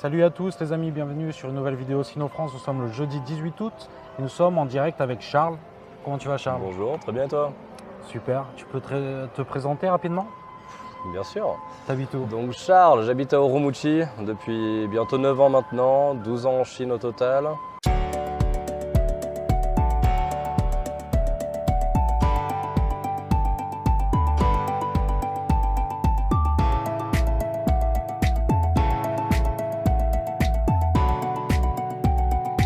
Salut à tous les amis, bienvenue sur une nouvelle vidéo Sino France. Nous sommes le jeudi 18 août et nous sommes en direct avec Charles. Comment tu vas Charles? Bonjour, très bien et toi? Super, tu peux te présenter rapidement? Bien sûr. T'habites où? Donc Charles, j'habite à Urumqi depuis bientôt 9 ans maintenant, 12 ans en Chine au total.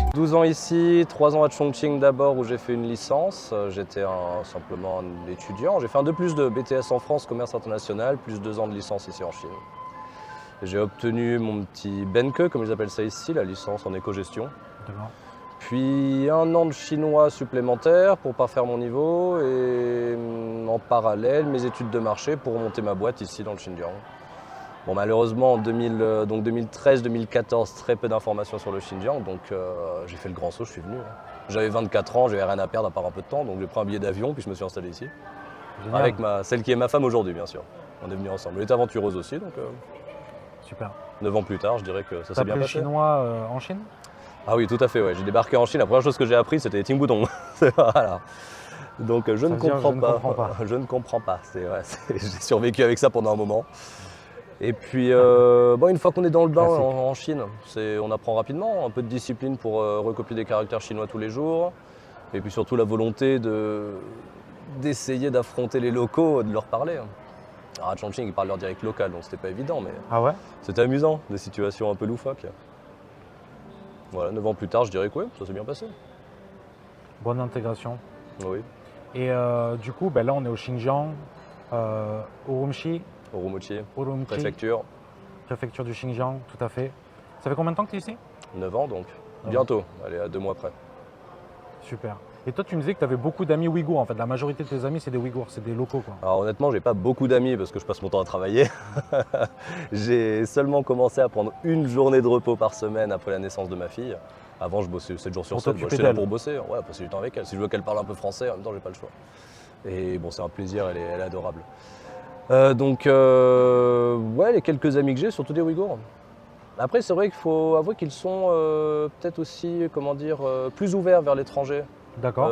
« 12 ans ici, 3 ans à Chongqing d'abord où j'ai fait une licence. J'étais simplement un étudiant. J'ai fait un 2+2 BTS en France, commerce international, plus 2 ans de licence ici en Chine. J'ai obtenu mon petit Benke, comme ils appellent ça ici, la licence en éco-gestion. Puis 1 an de chinois supplémentaire pour pas faire mon niveau et en parallèle mes études de marché pour monter ma boîte ici dans le Xinjiang. Bon, malheureusement, en 2013-2014, très peu d'informations sur le Xinjiang, donc j'ai fait le grand saut, je suis venu. J'avais 24 ans, j'avais rien à perdre à part un peu de temps, donc j'ai pris un billet d'avion, puis je me suis installé ici. Génial. Avec celle qui est ma femme aujourd'hui, bien sûr. On est venus ensemble. Elle est aventureuse aussi, donc super. 9 ans plus tard, je dirais que ça s'est bien passé. T'as appris le chinois en Chine? Ah oui, tout à fait, ouais. J'ai débarqué en Chine, la première chose que j'ai appris, c'était Ting Boudong. Voilà. Donc je ne comprends pas. Je ne comprends pas. J'ai survécu avec ça pendant un moment. Et puis, une fois qu'on est dans le bain en Chine, on apprend rapidement, un peu de discipline pour recopier des caractères chinois tous les jours. Et puis surtout la volonté d'essayer d'affronter les locaux, de leur parler. Alors à Chongqing, ils parlent leur dialecte local, donc c'était pas évident, mais c'était amusant, des situations un peu loufoques. Voilà, 9 ans plus tard, je dirais que oui, ça s'est bien passé. Bonne intégration. Oui. Et du coup, là on est au Xinjiang, Urumqi. Urumqi, préfecture. Préfecture du Xinjiang, tout à fait. Ça fait combien de temps que tu es ici? 9 ans donc, bientôt, allez, à 2 mois près. Super. Et toi tu me disais que tu avais beaucoup d'amis ouïghours, en fait la majorité de tes amis c'est des ouïghours, c'est des locaux quoi. Alors honnêtement j'ai pas beaucoup d'amis parce que je passe mon temps à travailler. J'ai seulement commencé à prendre une journée de repos par semaine après la naissance de ma fille. Avant je bossais 7 jours sur 7, j'étais là pour bosser, passer du temps avec elle. Si je veux qu'elle parle un peu français, en même temps j'ai pas le choix. Et bon c'est un plaisir, elle est adorable. Les quelques amis que j'ai, surtout des Ouïghours. Après, c'est vrai qu'il faut avouer qu'ils sont peut-être aussi, plus ouverts vers l'étranger. D'accord.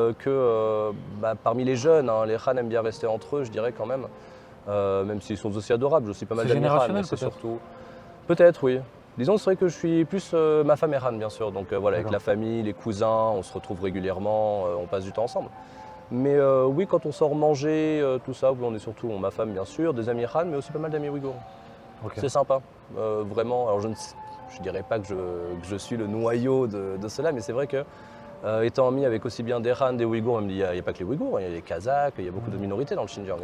Parmi les jeunes, les Han aiment bien rester entre eux, je dirais quand même. Même s'ils sont aussi adorables, j'ai aussi pas mal d'amis Han, mais c'est surtout... Peut-être, oui. Disons que c'est vrai que je suis plus... ma femme est Han, bien sûr, donc avec la famille, les cousins, on se retrouve régulièrement, on passe du temps ensemble. Mais oui, quand on sort manger, tout ça, on est surtout, ma femme bien sûr, des amis Han, mais aussi pas mal d'amis Ouïghours. C'est sympa, vraiment. Alors je dirais pas que je suis le noyau de cela, mais c'est vrai que étant ami avec aussi bien des Han, des Ouïghours, il n'y a pas que les Ouïghours, il y a les Kazakhs, il y a beaucoup de minorités dans le Xinjiang.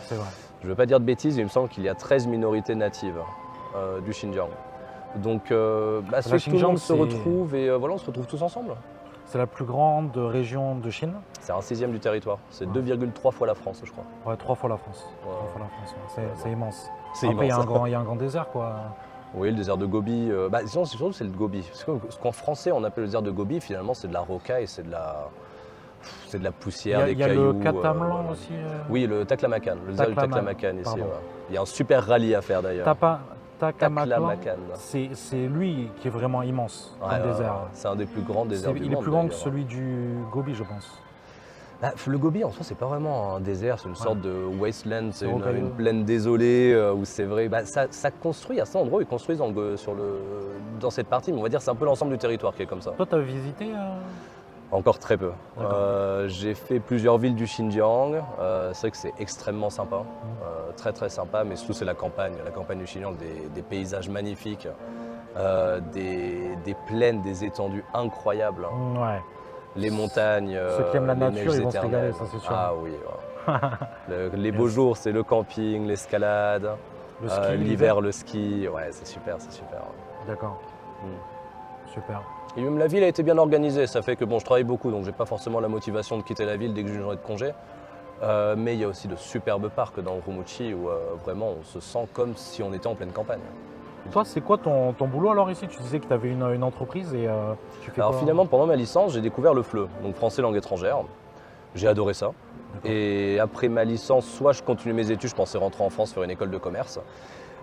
C'est vrai. Je ne veux pas dire de bêtises, mais il me semble qu'il y a 13 minorités natives du Xinjiang. Donc tout le monde se retrouve et on se retrouve tous ensemble. C'est la plus grande région de Chine. C'est 1/6 du territoire. C'est 2,3 fois la France, je crois. Ouais, 3 fois la France. C'est immense. C'est Après, immense. Il y a un grand désert, quoi. Oui, le désert de Gobi. Surtout, c'est le Gobi. Parce qu'en français, on appelle le désert de Gobi, finalement, c'est de la roca et c'est de la poussière, des cailloux. Il y a le Katamlan aussi. Oui, le Taklamakan. Le désert du Taklamakan ici. Il y a un super rallye à faire d'ailleurs. Taklamakan, c'est lui qui est vraiment immense comme désert. C'est un des plus grands déserts du monde. Il est plus grand que celui du Gobi, je pense. Le Gobi, en soi, c'est pas vraiment un désert, c'est une sorte de wasteland, c'est une plaine désolée où c'est vrai. Ça construit à cet endroit, ils construisent dans cette partie, mais on va dire c'est un peu l'ensemble du territoire qui est comme ça. Toi, tu as visité Encore très peu. J'ai fait plusieurs villes du Xinjiang. C'est vrai que c'est extrêmement sympa, très très sympa, mais surtout c'est la campagne du Xinjiang, des paysages magnifiques, des plaines, des étendues incroyables. Ouais. Les montagnes, ceux qui aiment la nature, ils vont se régaler, ça c'est sûr. Ah oui. Les beaux jours, c'est le camping, l'escalade, l'hiver, le ski. Ouais, c'est super. D'accord. Super. Et même la ville a été bien organisée, ça fait que je travaille beaucoup, donc j'ai pas forcément la motivation de quitter la ville dès que j'ai une journée de congé. Mais il y a aussi de superbes parcs dans Urumqi où vraiment on se sent comme si on était en pleine campagne. Toi, c'est quoi ton boulot alors ici? Tu disais que tu avais une entreprise et tu fais quoi? Alors finalement, pendant ma licence, j'ai découvert le FLE, donc français langue étrangère. J'ai adoré ça. Et après ma licence, soit je continue mes études, je pensais rentrer en France faire une école de commerce.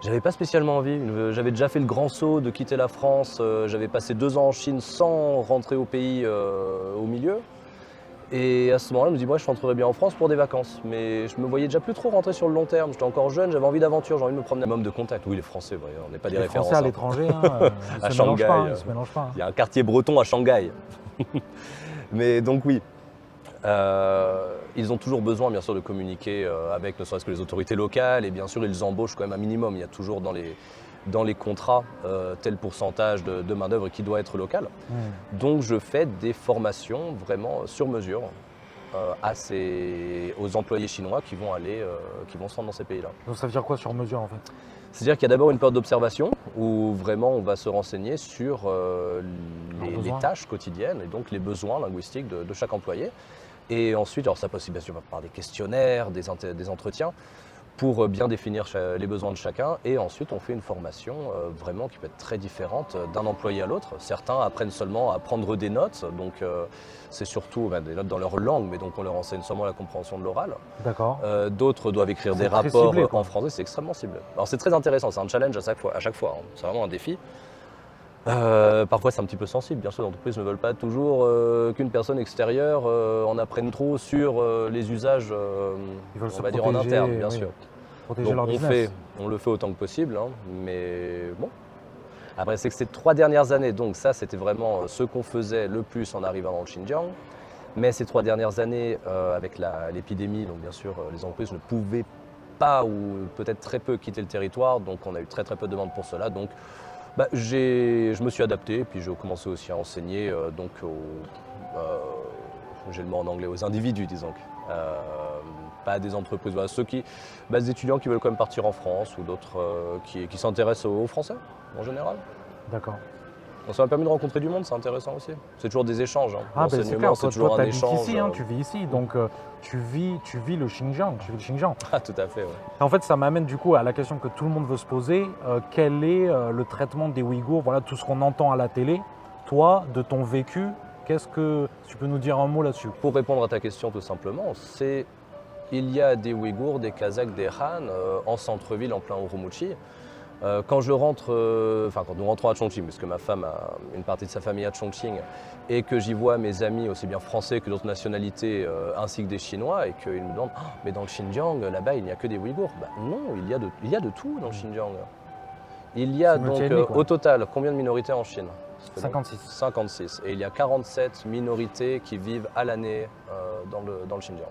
J'avais pas spécialement envie. J'avais déjà fait le grand saut de quitter la France. J'avais passé 2 ans en Chine sans rentrer au pays au milieu. Et à ce moment-là, je me dis, moi, je rentrerais bien en France pour des vacances. Mais je me voyais déjà plus trop rentrer sur le long terme. J'étais encore jeune, j'avais envie d'aventure, j'ai envie de me promener. Un homme de contact. Oui, les Français, ouais, on n'est pas des Les références. Français à Hein. l'étranger, À ils se mélangent Shanghai, pas, ils se mélangent pas. Il y a un quartier breton à Shanghai. Mais donc oui, ils ont toujours besoin bien sûr de communiquer avec ne serait-ce que les autorités locales et bien sûr ils embauchent quand même un minimum. Il y a toujours dans les contrats tel pourcentage de main-d'œuvre qui doit être local. Donc je fais des formations vraiment sur mesure aux employés chinois qui vont se rendre dans ces pays-là. Donc ça veut dire quoi sur mesure en fait? C'est-à-dire qu'il y a d'abord une période d'observation où vraiment on va se renseigner sur les tâches quotidiennes et donc les besoins linguistiques de chaque employé. Et ensuite, alors ça passe aussi bien sûr par des questionnaires, des entretiens pour bien définir les besoins de chacun. Et ensuite, on fait une formation vraiment qui peut être très différente d'un employé à l'autre. Certains apprennent seulement à prendre des notes, donc c'est surtout des notes dans leur langue, mais donc on leur enseigne seulement la compréhension de l'oral. D'accord. D'autres doivent écrire des rapports ciblé, en français, c'est extrêmement ciblé. Alors c'est très intéressant, c'est un challenge à chaque fois, hein. C'est vraiment un défi. Parfois c'est un petit peu sensible, bien sûr, les entreprises ne veulent pas toujours qu'une personne extérieure en apprenne trop sur les usages, on va dire en interne, bien sûr. Protéger Donc leur business. on le fait autant que possible, hein, mais bon. Après c'est que ces 3 dernières années, donc ça c'était vraiment ce qu'on faisait le plus en arrivant dans le Xinjiang. Mais ces 3 dernières années, avec l'épidémie, donc bien sûr les entreprises ne pouvaient pas ou peut-être très peu quitter le territoire, donc on a eu très très peu de demandes pour cela. Donc je me suis adapté, puis j'ai commencé aussi à enseigner j'ai le mot en anglais, aux individus, disons. Pas à des entreprises, des étudiants qui veulent quand même partir en France ou d'autres qui s'intéressent aux Français en général. D'accord. Ça m'a permis de rencontrer du monde, c'est intéressant aussi. C'est toujours des échanges. Hein. Ah ben c'est clair, c'est toujours toi un t'habites échange. ici, tu vis ici, donc tu vis le Xinjiang, tu vis le Xinjiang. Ah tout à fait, ouais. En fait, ça m'amène du coup à la question que tout le monde veut se poser, quel est le traitement des Ouïghours, voilà tout ce qu'on entend à la télé. Toi, de ton vécu, qu'est-ce que tu peux nous dire un mot là-dessus? Pour répondre à ta question tout simplement, il y a des Ouïghours, des Kazakhs, des Han en centre-ville, en plein Urumqi. Quand nous rentrons à Chongqing, parce que ma femme a une partie de sa famille à Chongqing, et que j'y vois mes amis aussi bien français que d'autres nationalités, ainsi que des Chinois, et qu'ils me demandent mais dans le Xinjiang, là-bas, il n'y a que des Ouïghours. Non, il y a de tout dans le Xinjiang. Il y a donc au total combien de minorités en Chine? 56. 56. Et il y a 47 minorités qui vivent à l'année dans le Xinjiang.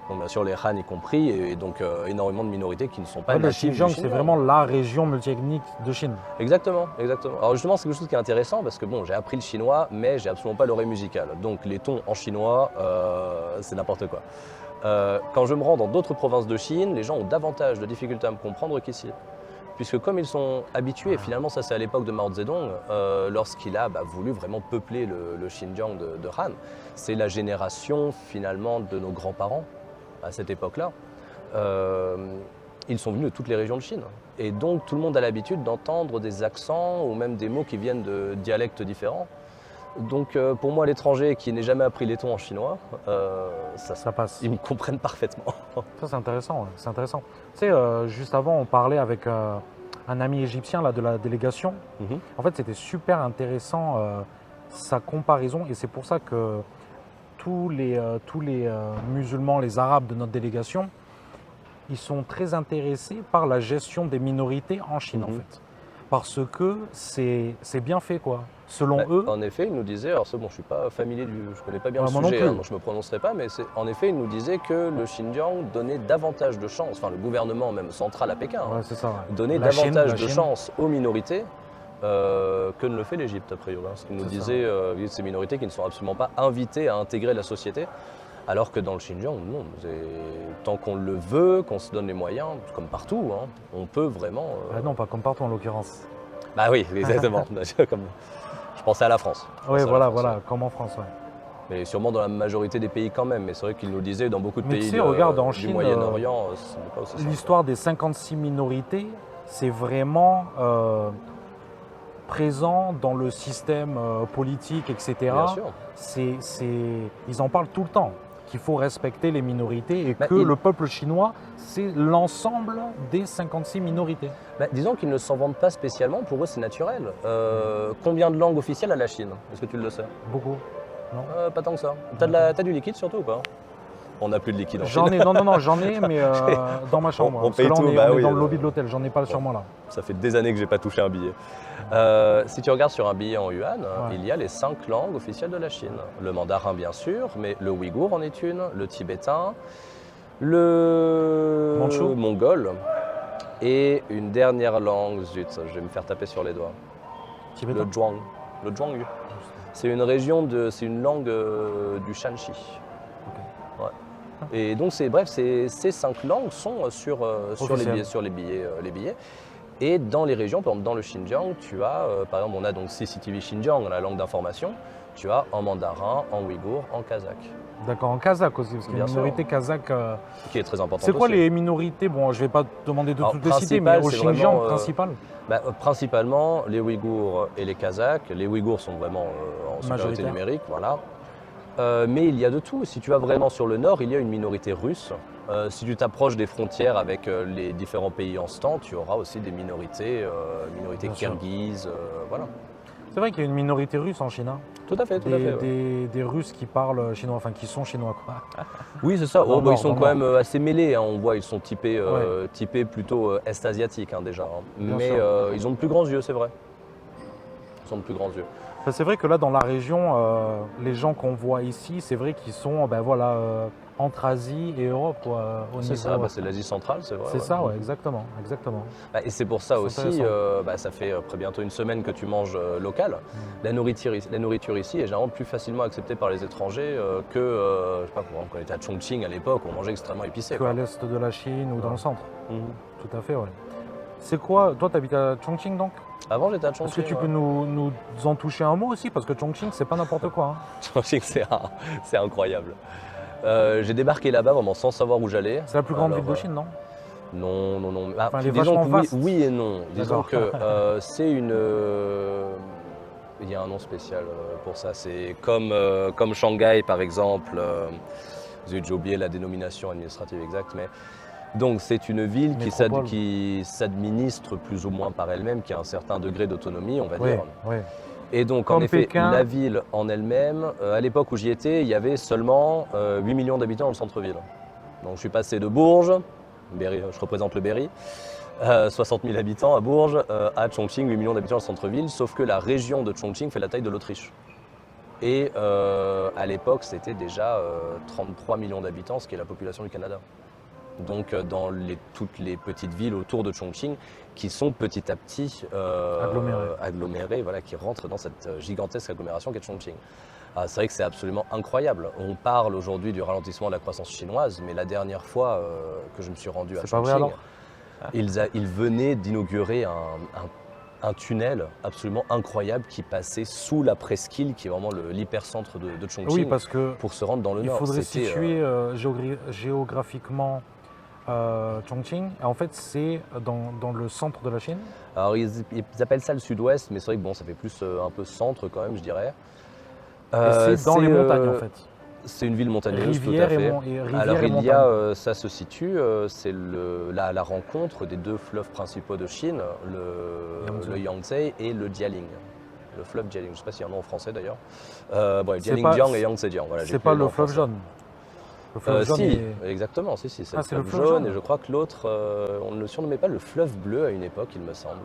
Donc bien sûr les Han y compris, et donc énormément de minorités qui ne sont pas natives du Xinjiang, Xinjiang. c'est vraiment la région multiethnique de Chine. Exactement, exactement. Alors justement, c'est quelque chose qui est intéressant parce que j'ai appris le chinois, mais j'ai absolument pas l'oreille musicale. Donc les tons en chinois, c'est n'importe quoi. Quand je me rends dans d'autres provinces de Chine, les gens ont davantage de difficultés à me comprendre qu'ici. Puisque comme ils sont habitués, et finalement ça c'est à l'époque de Mao Zedong, lorsqu'il a voulu vraiment peupler le Xinjiang de Han, c'est la génération finalement de nos grands-parents à cette époque-là. Ils sont venus de toutes les régions de Chine. Et donc tout le monde a l'habitude d'entendre des accents ou même des mots qui viennent de dialectes différents. Donc pour moi, l'étranger qui n'ait jamais appris les tons en chinois, Ça passe. ils me comprennent parfaitement. Ça c'est intéressant, ouais, c'est intéressant. Tu sais, juste avant, on parlait avec un ami égyptien là, de la délégation. En fait, c'était super intéressant sa comparaison, et c'est pour ça que tous les musulmans, les arabes de notre délégation, ils sont très intéressés par la gestion des minorités en Chine en fait. Parce que c'est bien fait quoi. Selon eux. En effet, ils nous disaient, alors c'est bon, je suis pas familier je connais pas bien le moi non sujet, plus. donc je me prononcerai pas, mais en effet, ils nous disaient que le Xinjiang donnait davantage de chance, enfin le gouvernement même central à Pékin, Ouais, c'est ça. Ouais. donnait davantage de chance aux minorités que ne le fait l'Égypte a priori. Parce qu'ils nous disaient ces minorités qui ne sont absolument pas invitées à intégrer la société. Alors que dans le Xinjiang, non, tant qu'on le veut, qu'on se donne les moyens, comme partout, hein, on peut vraiment. Non, pas comme partout en l'occurrence. Bah oui, exactement. Je pensais à la France. Oui, voilà, comme en France. Ouais. Mais sûrement dans la majorité des pays quand même. Mais c'est vrai qu'ils nous disaient dans beaucoup de pays regarde, en du Chine, Moyen-Orient, ce n'est pas aussi simple. L'histoire des 56 minorités, c'est vraiment présent dans le système politique, etc. Bien sûr. Ils en parlent tout le temps. qu'il faut respecter les minorités et Bah, que le peuple chinois, c'est l'ensemble des 56 minorités. Disons qu'ils ne s'en vendent pas spécialement, pour eux c'est naturel. Combien de langues officielles a la Chine? Est-ce que tu le sais? Beaucoup. Non. Pas tant que ça. T'as du liquide surtout ou pas? On n'a plus de liquide en J'en Chine. ai, non, j'en ai, mais dans ma chambre. On Parce que là, paye on tout, est, bah on est oui, dans le lobby de l'hôtel, j'en ai pas sur bon. moi là. Ça fait des années que j'ai pas touché un billet. Si tu regardes sur un billet en yuan, il y a les 5 langues officielles de la Chine. Le mandarin bien sûr, mais le ouïghour en est une, le tibétain, le Mandchou. mongol et une dernière langue, zut, je vais me faire taper sur les doigts. Tibétain. Le zhuang, le zhuangyu. C'est une région c'est une langue du Shanxi. Ouais. Et donc ces 5 langues sont sur les billets. Et dans les régions, par exemple dans le Xinjiang, tu as, par exemple on a donc CCTV Xinjiang, la langue d'information, tu as en mandarin, en ouïghour, en kazakh. D'accord, en kazakh aussi, parce qu'il y a Bien une minorité kazakh. Qui est très importante. C'est quoi aussi. les minorités? Bon, je vais pas te demander de Alors, toutes les citer, mais au principal, c'est Xinjiang, vraiment, principal. Principalement les Ouïghours et les Kazakhs. Les Ouïghours sont vraiment en supériorité Majoritaire. numérique, voilà. Mais il y a de tout. Si tu vas vraiment sur le nord, il y a une minorité russe. Si tu t'approches des frontières avec les différents pays en ce temps, tu auras aussi des minorités, Bien sûr. kirghizes, voilà. C'est vrai qu'il y a une minorité russe en Chine. Hein. Tout à fait, tout à fait. Ouais. Des Russes qui parlent chinois, enfin qui sont chinois quoi. Oui, c'est ça. Dans le nord, Ils sont dans quand le même assez mêlés. Hein. On voit, ils sont typés, Ouais. typés plutôt est-asiatiques déjà. Hein. Bien Mais sûr. ils ont de plus grands yeux, c'est vrai. Ils ont de plus grands yeux. Enfin, c'est vrai que là dans la région, les gens qu'on voit ici, c'est vrai qu'ils sont entre Asie et Europe quoi, au C'est niveau. ça, c'est l'Asie centrale, c'est vrai. C'est ouais. ça, ouais, exactement. Et c'est pour ça C'est aussi, intéressant. ça fait après bientôt une semaine que tu manges local. La nourriture ici est généralement plus facilement acceptée par les étrangers que, je sais pas, quand on était à Chongqing à l'époque, on mangeait extrêmement épicé. Que quoi. à l'est de la Chine ou dans Ouais. le centre. Mhm. Tout à fait, ouais. C'est quoi, toi tu habites à Chongqing donc? Avant j'étais à Est-ce que Chongqing. tu peux nous en toucher un mot aussi? Parce que Chongqing c'est pas n'importe quoi. Hein. Chongqing, c'est incroyable. J'ai débarqué là-bas vraiment sans savoir où j'allais. C'est la plus grande Alors, ville de Chine, non? Non. Enfin, elle est Disons vachement que vaste. oui et non. Disons D'accord. que c'est une. Il y a un nom spécial pour ça. C'est comme Shanghai par exemple. J'ai oublié la dénomination administrative exacte, mais donc c'est une ville Métropole. qui s'administre plus ou moins par elle-même, qui a un certain degré d'autonomie, on va Oui, dire. oui. Et donc Comme en effet, Pékin. la ville en elle-même, à l'époque où j'y étais, il y avait seulement 8 millions d'habitants dans le centre-ville. Donc je suis passé de Bourges, Berry, je représente le Berry, 60 000 habitants à Bourges, à Chongqing, 8 millions d'habitants dans le centre-ville, sauf que la région de Chongqing fait la taille de l'Autriche. Et à l'époque, c'était déjà 33 millions d'habitants, ce qui est la population du Canada. Donc dans toutes les petites villes autour de Chongqing qui sont petit à petit agglomérées, voilà, qui rentrent dans cette gigantesque agglomération qu'est Chongqing. C'est vrai que c'est absolument incroyable. On parle aujourd'hui du ralentissement de la croissance chinoise, mais la dernière fois que je me suis rendu à C'est pas vrai, Chongqing, alors ils venaient d'inaugurer un tunnel absolument incroyable qui passait sous la presqu'île, qui est vraiment l'hypercentre de Chongqing, Oui, parce que pour se rendre dans le il nord. faudrait C'était, situer géographiquement Chongqing. En fait, c'est dans le centre de la Chine. Alors ils appellent ça le sud-ouest, mais c'est vrai que bon, ça fait plus un peu centre quand même, je dirais. Et c'est dans les montagnes, en fait. C'est une ville montagneuse, Rivière tout à fait. rivière Alors et il y montagne. a, ça se situe, c'est la rencontre des deux fleuves principaux de Chine, le Yangtze et le Jialing. Le fleuve Jialing, je ne sais pas s'il y a un nom en français d'ailleurs. Jialingjiang et Yangtzejiang. Voilà, j'ai C'est plus pas les noms le en fleuve français. jaune. Le fleuve jaune Si, est- exactement, si, c'est Ah, le fleuve jaune, et je crois que l'autre, on ne le surnommait pas le fleuve bleu à une époque, il me semble.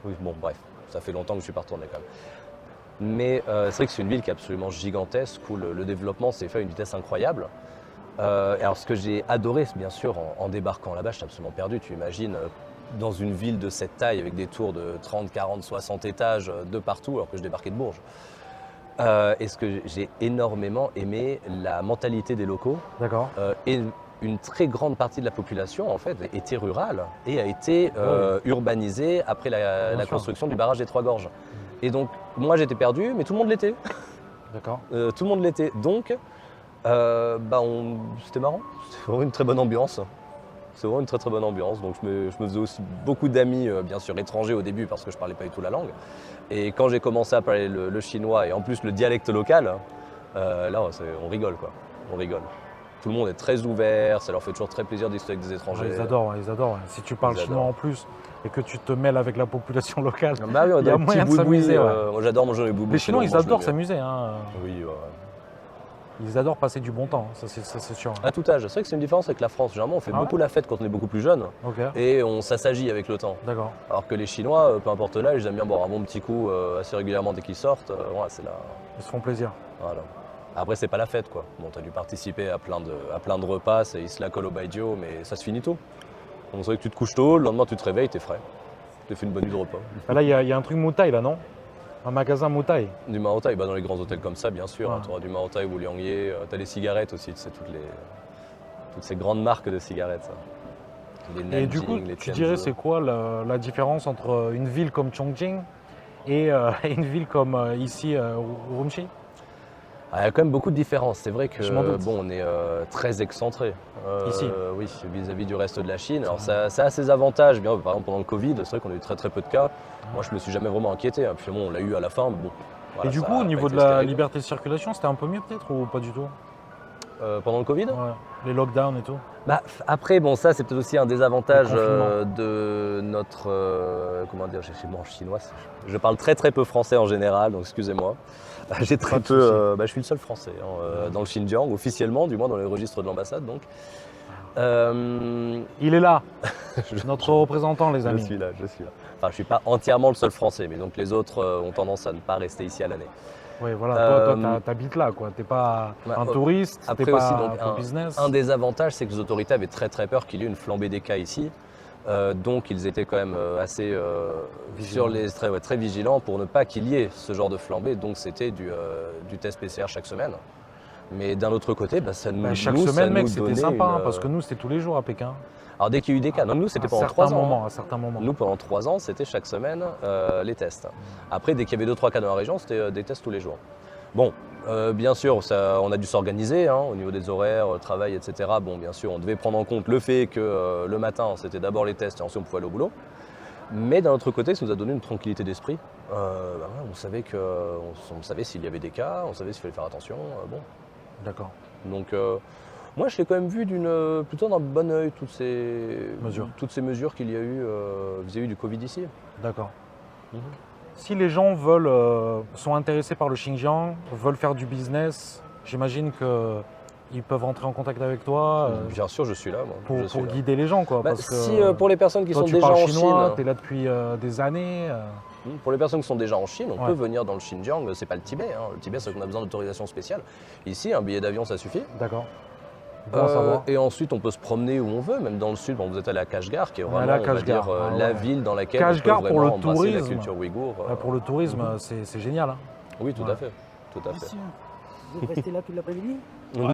Oui, bon, bref, ça fait longtemps que je suis pas retourné quand même. Mais c'est vrai que c'est une ville qui est absolument gigantesque, où le développement s'est fait à une vitesse incroyable. Et alors ce que j'ai adoré, bien sûr, en débarquant là-bas, j'étais absolument perdu. Tu imagines, dans une ville de cette taille, avec des tours de 30, 40, 60 étages de partout, alors que je débarquais de Bourges. Et ce que j'ai énormément aimé, la mentalité des locaux. D'accord. Et une très grande partie de la population, en fait, était rurale et a été urbanisée après la Bien sûr. construction du barrage des Trois Gorges. Et donc, moi, j'étais perdu, mais tout le monde l'était. D'accord. Tout le monde l'était. Donc, c'était marrant. C'était vraiment une très bonne ambiance. C'est vraiment une très très bonne ambiance. Donc, je me faisais aussi beaucoup d'amis, bien sûr, étrangers au début, parce que je ne parlais pas du tout la langue. Et quand j'ai commencé à parler le chinois et en plus le dialecte local, là, on rigole, quoi. on rigole. Tout le monde est très ouvert, ça leur fait toujours très plaisir de discuter avec des étrangers. Ouais, ils adorent, ils adorent. Si tu parles Ils chinois adorent. en plus et que tu te mêles avec la population locale, Bah oui, on il y a des moyen petits de s'amuser. boubouis, Ouais. moi j'adore manger les boubous. Les Chinois, sinon, ils mange le adorent mieux. s'amuser. Hein. Oui, ouais. Ils adorent passer du bon temps, ça c'est sûr. À tout âge, c'est vrai que c'est une différence avec la France. Généralement, on fait Ah ouais beaucoup la fête quand on est beaucoup plus jeune Ok, et on s'assagit avec le temps. d'accord. Alors que les Chinois, peu importe l'âge, ils aiment bien boire un bon petit coup assez régulièrement dès qu'ils sortent. Ouais, c'est là. Ils se font plaisir. Voilà. Après, c'est pas la fête, quoi. Bon, t'as dû participer à plein de repas, ils se la collent au baijiu, mais ça se finit tôt. On sait que tu te couches tôt, le lendemain tu te réveilles, t'es frais. Tu fait une bonne nuit de repas. Ah, là, il y a un truc Moutai, là, non? Un magasin Moutai. Du Maotai, bah dans les grands hôtels comme ça, bien sûr. Ouais. Tu auras du Maotai ou Liangye. Tu as les cigarettes aussi, tu sais, toutes ces grandes marques de cigarettes. Ça. Les Et du coup, Nanjing, les tu Tianzi. dirais c'est quoi la différence entre une ville comme Chongqing et une ville comme ici, Urumqi? Ah, il y a quand même beaucoup de différences. C'est vrai que Je m'en doute. bon, on est très excentré. Ici. Oui, vis-à-vis du reste de la Chine. Alors ça a ses avantages. Bien, par exemple, pendant le Covid, c'est vrai qu'on a eu très peu de cas. Moi, je me suis jamais vraiment inquiété. Hein. Puis bon, on l'a eu à la fin. Mais bon, voilà, Et du ça coup, a au pas niveau de été la terrible. liberté de circulation, c'était un peu mieux peut-être ou pas du tout? Pendant le Covid. Ouais. Les lockdowns et tout. Bah, après, bon, ça, c'est peut-être aussi un désavantage Le confinement. de notre. Comment dire, j'ai moi en chinois. Je parle très peu français en général, donc excusez-moi. J'ai très Pas de peu. souci. Je suis le seul français dans le Xinjiang, officiellement, du moins dans les registres de l'ambassade. Donc. Il est là, Je- notre représentant, les Je amis. suis là. Enfin, je ne suis pas entièrement le seul français, mais donc les autres ont tendance à ne pas rester ici à l'année. Oui, voilà, Euh, toi, t'habites là, quoi. T'es pas bah, un touriste, après t'es pas aussi, donc, pour business. Un des avantages, c'est que les autorités avaient très peur qu'il y ait une flambée des cas ici. Donc ils étaient quand même assez très vigilants pour ne pas qu'il y ait ce genre de flambée. Donc c'était du test PCR chaque semaine. Mais d'un autre côté, ça nous, Chaque nous, ça semaine, mec, nous c'était donnait sympa, une, hein, parce que nous, c'était tous les jours à Pékin. Alors dès qu'il y a eu des cas, non, nous c'était pendant 3 ans. À certains moments. Nous pendant 3 ans, c'était chaque semaine les tests. Après, dès qu'il y avait 2-3 cas dans la région, c'était des tests tous les jours. Bon, bien sûr, on a dû s'organiser hein, au niveau des horaires, le travail, etc. Bon, bien sûr, on devait prendre en compte le fait que le matin, c'était d'abord les tests et ensuite on pouvait aller au boulot. Mais d'un autre côté, ça nous a donné une tranquillité d'esprit. On savait s'il y avait des cas, on savait s'il fallait faire attention. Bon. D'accord. Donc, moi, je l'ai quand même vu plutôt d'un bon œil toutes ces mesures qu'il y a eu vis-à-vis du Covid ici. D'accord. Mhm. Si les gens sont intéressés par le Xinjiang, veulent faire du business, j'imagine qu'ils peuvent entrer en contact avec toi Bien sûr, je suis là. Moi. Je suis pour là. guider les gens, quoi. Bah, parce que si pour les personnes qui toi, sont tu déjà parles en chinois, Chine, tu es là depuis des années. pour les personnes qui sont déjà en Chine, on Ouais. peut venir dans le Xinjiang. C'est pas le Tibet. Hein. Le Tibet, c'est qu'on a besoin d'autorisation spéciale. Ici, un billet d'avion, ça suffit. D'accord. Bon à savoir. Et ensuite, on peut se promener où on veut, même dans le sud. Bon, vous êtes allé à Kashgar, qui est On est vraiment, allé à on va Kashgar. dire, Ah la ouais. ville dans laquelle Kashgar, on peut pour vraiment le embrasser la tourisme. culture ouïghour. Pour le tourisme, c'est génial. Hein. Oui, tout Ouais. à fait. Tout à fait. Monsieur, vous restez là toute l'après-midi?